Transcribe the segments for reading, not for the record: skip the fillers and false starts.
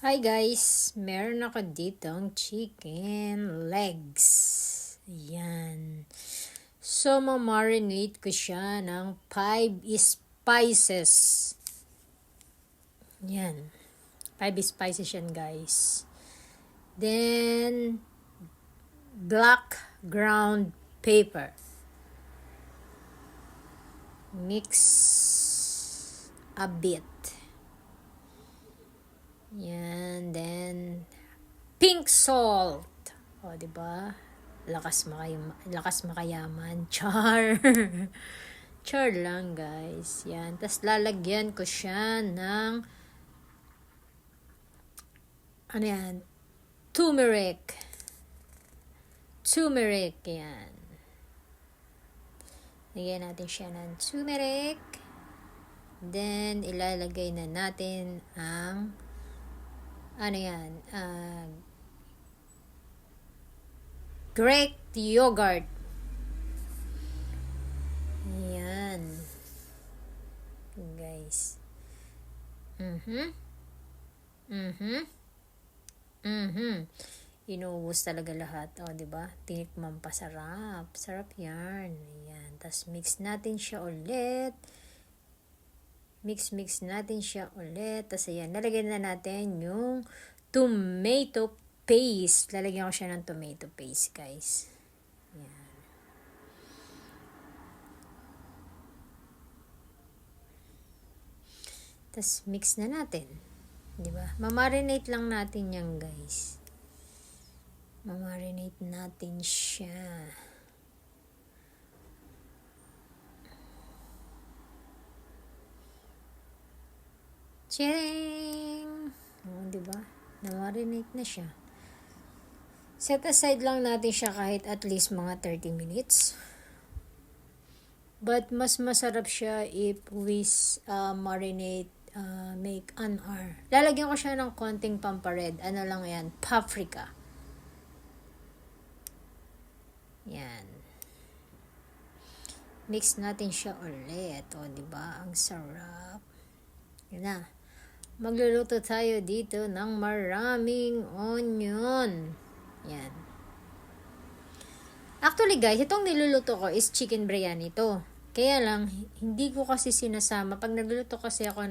Hi guys! Meron ako ditong chicken legs. Yan. So, ma-marinate ko siya ng 5 spices. Yan. 5 spices yan guys. Then, black ground pepper. Mix a bit. Yan, then pink salt. O, di ba? Lakas makayaman. Char. Char lang, guys. Yan. Tas lalagyan ko siya ng ano yan? Turmeric. Turmeric, yan. Lagyan natin siya ng turmeric. Then, ilalagay na natin ang ano yan, Greek yogurt. Yan. Guys. Inuubos talaga lahat. O, diba? Tinikman pa. Sarap. Sarap yan. Ayan. Tapos, mix natin siya ulit. Mix natin siya ulit. Tapos, ayan. Lalagyan na natin yung tomato paste. Lalagyan ko siya ng tomato paste, guys. Ayan. Tapos, mix na natin. Diba? Mamarinate lang natin yan, guys. Mamarinate natin siya. Ching! O, diba? Na-marinate na siya. Set aside lang natin siya kahit at least mga 30 minutes. But mas masarap siya if we marinate, make an hour. Lalagyan ko siya ng konting pampared. Ano lang yan? Paprika. Yan. Mix natin siya ulit. O, diba? Ang sarap. Yan na. Magluluto tayo dito ng maraming onion. Yan. Actually guys, itong niluluto ko is chicken biryani to. Kaya lang, hindi ko kasi sinasama. Pag nagluto kasi ako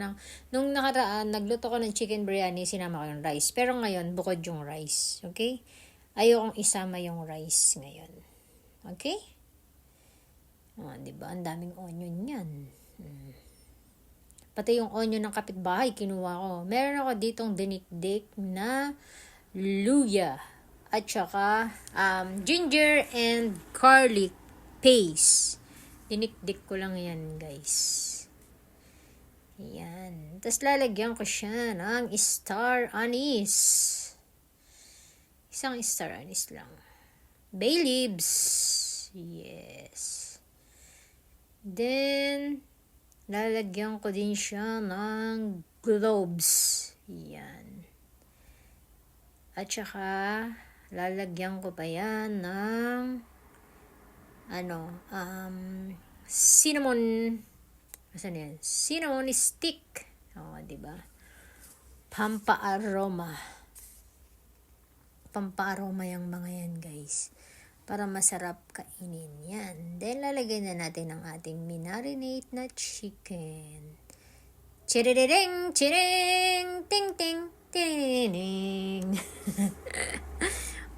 nung nakaraan, nagluto ko ng chicken biryani, sinama ko yung rice. Pero ngayon, bukod yung rice. Okay? Ayokong isama yung rice ngayon. Okay? O, diba? Ang daming onion yan. Pati yung onion ng kapitbahay, kinuha ko. Meron ako ditong dinikdik na luya. At saka, ginger and garlic paste. Dinikdik ko lang yan, guys. Ayan. Tapos lalagyan ko siya ng star anise. Isang star anise lang. Bay leaves. Yes. Then, lalagyan ko din siya ng cloves. Yan. At saka, lalagyan ko pa yan ng cinnamon. Asan yan? Cinnamon stick. O, diba? Pampaaroma. Pampaaroma yung mga yan, guys. Para masarap kainin yan. Then, lalagyan na natin ang ating minarinate na chicken. Chiriring, chiring, ting, ting, ting.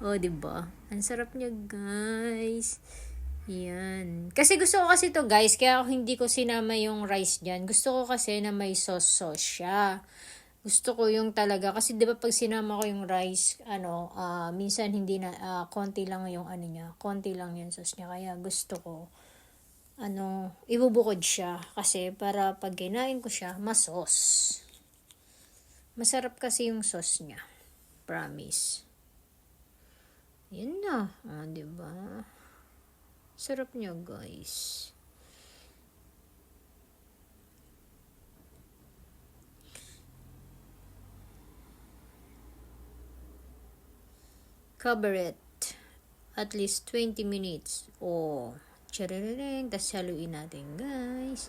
O, diba? Ang sarap niya, guys. Yan. Kasi gusto ko kasi to guys, kaya hindi ko sinama yung rice dyan. Gusto ko kasi na may sauce siya. Gusto ko yung talaga, kasi diba pag sinama ko yung rice, minsan hindi na, konti lang yung niya, konti lang yung sauce niya. Kaya gusto ko, ibubukod siya. Kasi para pag kinain ko siya, masos. Masarap kasi yung sauce niya. Promise. Yan na. Diba? Sarap niya, guys. Cover it at least 20 minutes. Oh, chariring. Tapos haluin natin, guys.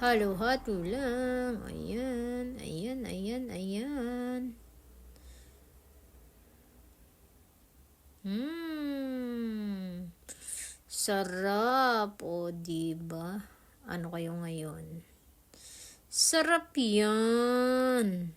Halo-halo lang. Ayan, ayan, ayan, ayan. Sarap. O, diba? Ano kayo ngayon? Sarap yan.